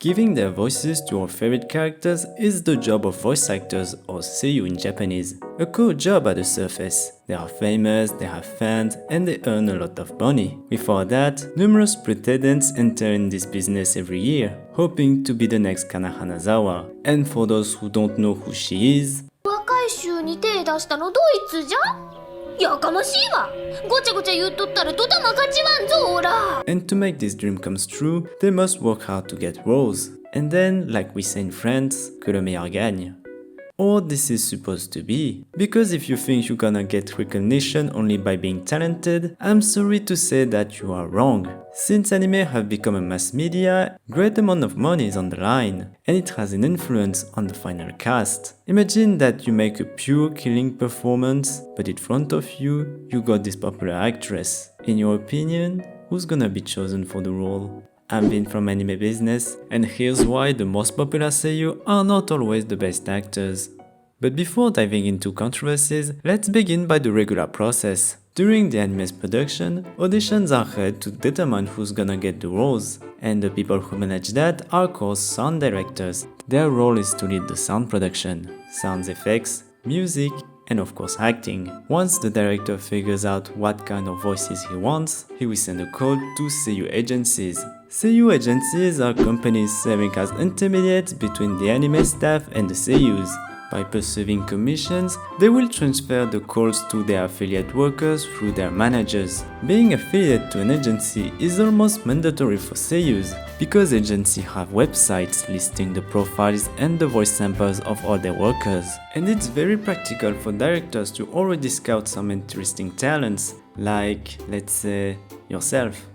Giving their voices to our favorite characters is the job of voice actors, or Seiyuu in Japanese. A cool job at the surface. They are famous, they have fans, and they earn a lot of money. Before that, numerous pretenders enter in this business every year, hoping to be the next Kana Hanazawa. And for those who don't know who she is, 若い衆に手出したのドイツじゃやかましいわごちゃごちゃ言っとったらとたま勝ちわんぞおら and to make this dream comes true, they must work hard to get roles. And then, like we say in France, que le meilleur gagne. Or this is supposed to be. Because if you think you're gonna get recognition only by being talented, I'm sorry to say that you are wrong. Since anime have become a mass media, great amount of money is on the line, and it has an influence on the final cast. Imagine that you make a pure killing performance, but in front of you, you got this popular actress. In your opinion, who's gonna be chosen for the role? I'm Vin from Anime Business, and here's why the most popular seiyuu are not always the best actors. But before diving into controversies, let's begin by the regular process. During the anime's production, auditions are held to determine who's gonna get the roles, and the people who manage that are called sound directors. Their role is to lead the sound production, sound effects, music, and of course acting. Once the director figures out what kind of voices he wants, he will send a call to seiyuu agencies. Seiyuu agencies are companies serving as intermediates between the anime staff and the seiyuus. By pursuing commissions, they will transfer the calls to their affiliate workers through their managers. Being affiliate to an agency is almost mandatory for seiyuus, because agencies have websites listing the profiles and the voice samples of all their workers. And it's very practical for directors to already scout some interesting talents, like, let's say, yourself.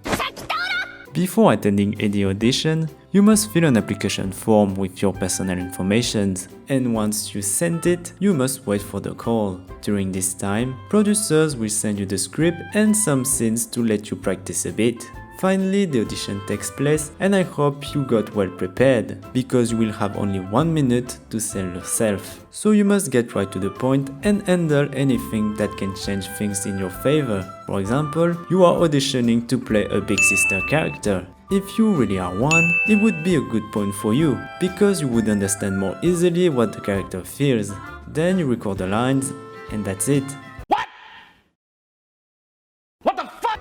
Before attending any audition, you must fill an application form with your personal information, and once you send it, you must wait for the call. During this time, producers will send you the script and some scenes to let you practice a bit. Finally, the audition takes place, and I hope you got well prepared, because you will have only 1 minute to sell yourself. So you must get right to the point and handle anything that can change things in your favor. For example, you are auditioning to play a big sister character. If you really are one, it would be a good point for you, because you would understand more easily what the character feels. Then you record the lines, and that's it.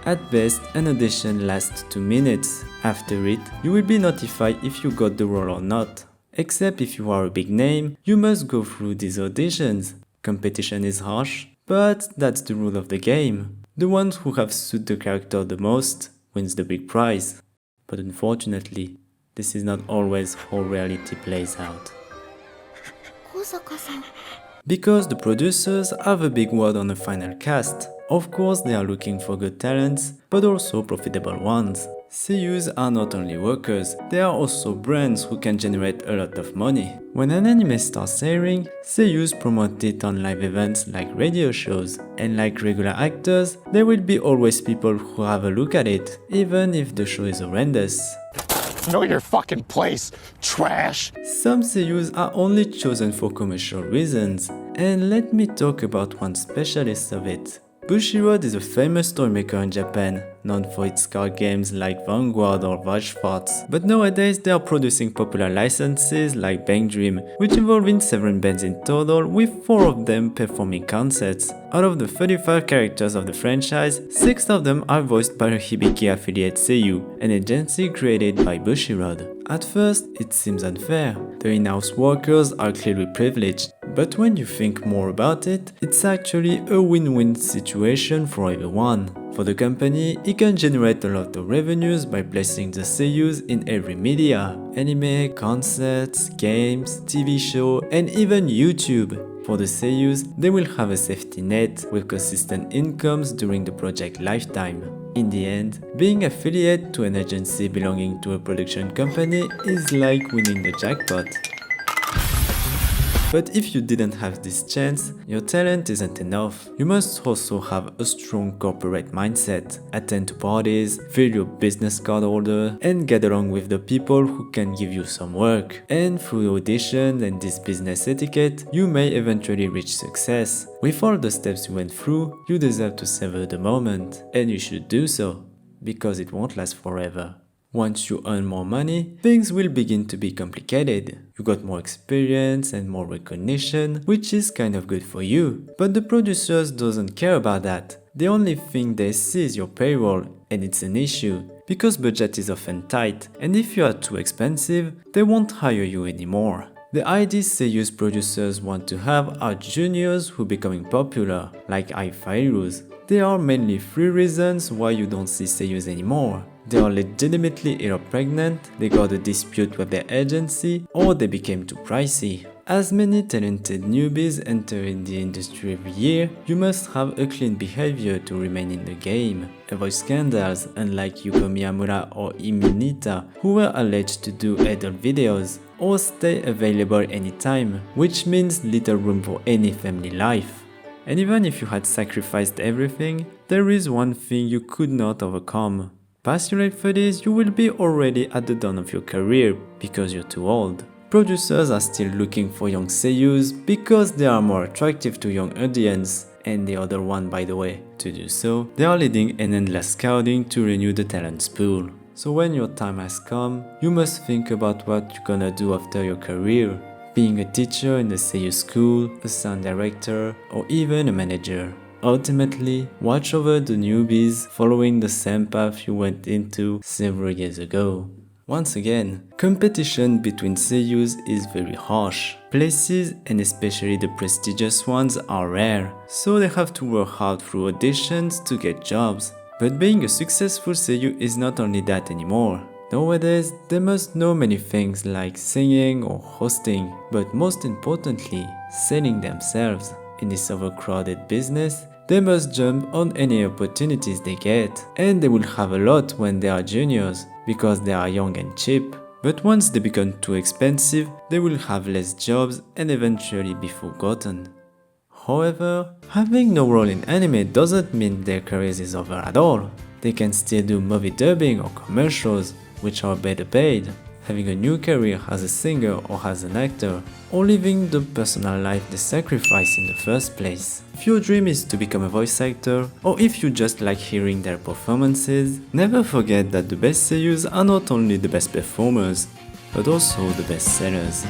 At best, an audition lasts 2 minutes. After it, you will be notified if you got the role or not. Except if you are a big name, you must go through these auditions. Competition is harsh, but that's the rule of the game. The ones who have suited the character the most wins the big prize. But unfortunately, this is not always how reality plays out. Because the producers have a big word on the final cast. Of course, they are looking for good talents, but also profitable ones. Seiyuus are not only workers, they are also brands who can generate a lot of money. When an anime starts airing, Seiyuus promote it on live events like radio shows. And like regular actors, there will be always people who have a look at it, even if the show is horrendous. Know your fucking place, trash! Some seiyuus are only chosen for commercial reasons, and let me talk about one specialist of it. Bushiroad is a famous toy maker in Japan, known for its card games like Vanguard or Vashfarts. But nowadays they are producing popular licenses like Bang Dream, which involve 7 bands in total, with 4 of them performing concerts. Out of the 35 characters of the franchise, 6 of them are voiced by a Hibiki affiliate Seiyuu, an agency created by Bushiroad. At first, it seems unfair. The in-house workers are clearly privileged. But when you think more about it, it's actually a win-win situation for everyone. For the company, it can generate a lot of revenues by placing the seiyuus in every media: anime, concerts, games, TV show, and even YouTube. For the seiyuus, they will have a safety net with consistent incomes during the project lifetime. In the end, being affiliate to an agency belonging to a production company is like winning the jackpot. But if you didn't have this chance, your talent isn't enough. You must also have a strong corporate mindset, attend to parties, fill your business card order, and get along with the people who can give you some work. And through auditions and this business etiquette, you may eventually reach success. With all the steps you went through, you deserve to savor the moment, and you should do so, because it won't last forever. Once you earn more money, things will begin to be complicated. You got more experience and more recognition, which is kind of good for you. But the producers doesn't care about that. The only thing they see is your payroll, and it's an issue. Because budget is often tight, and if you are too expensive, they won't hire you anymore. The ideas Seiyuus producers want to have are juniors who becoming popular, like Seiyuus. There are mainly 3 reasons why you don't see Seiyuus anymore. They are legitimately either pregnant, they got a dispute with their agency, or they became too pricey. As many talented newbies enter in the industry every year, you must have a clean behavior to remain in the game. Avoid scandals, unlike Yuko Miyamura or Iminita, who were alleged to do adult videos, or stay available anytime, which means little room for any family life. And even if you had sacrificed everything, there is one thing you could not overcome. Past your late 30s, you will be already at the dawn of your career because you're too old. Producers are still looking for young seiyus because they are more attractive to young audience, and the other one by the way. To do so, they are leading an endless scouting to renew the talent pool. So when your time has come, you must think about what you're gonna do after your career. Being a teacher in the Seiyuu school, a sound director, or even a manager. Ultimately, watch over the newbies following the same path you went into several years ago. Once again, competition between seiyus is very harsh. Places, and especially the prestigious ones, are rare, so they have to work hard through auditions to get jobs. But being a successful seiyu is not only that anymore. Nowadays, they must know many things like singing or hosting, but most importantly, selling themselves. In this overcrowded business, they must jump on any opportunities they get, and they will have a lot when they are juniors, because they are young and cheap. But once they become too expensive, they will have less jobs and eventually be forgotten. However, having no role in anime doesn't mean their careers is over at all. They can still do movie dubbing or commercials, which are better paid, having a new career as a singer or as an actor, or living the personal life they sacrificed in the first place. If your dream is to become a voice actor, or if you just like hearing their performances, never forget that the best seiyus are not only the best performers, but also the best sellers.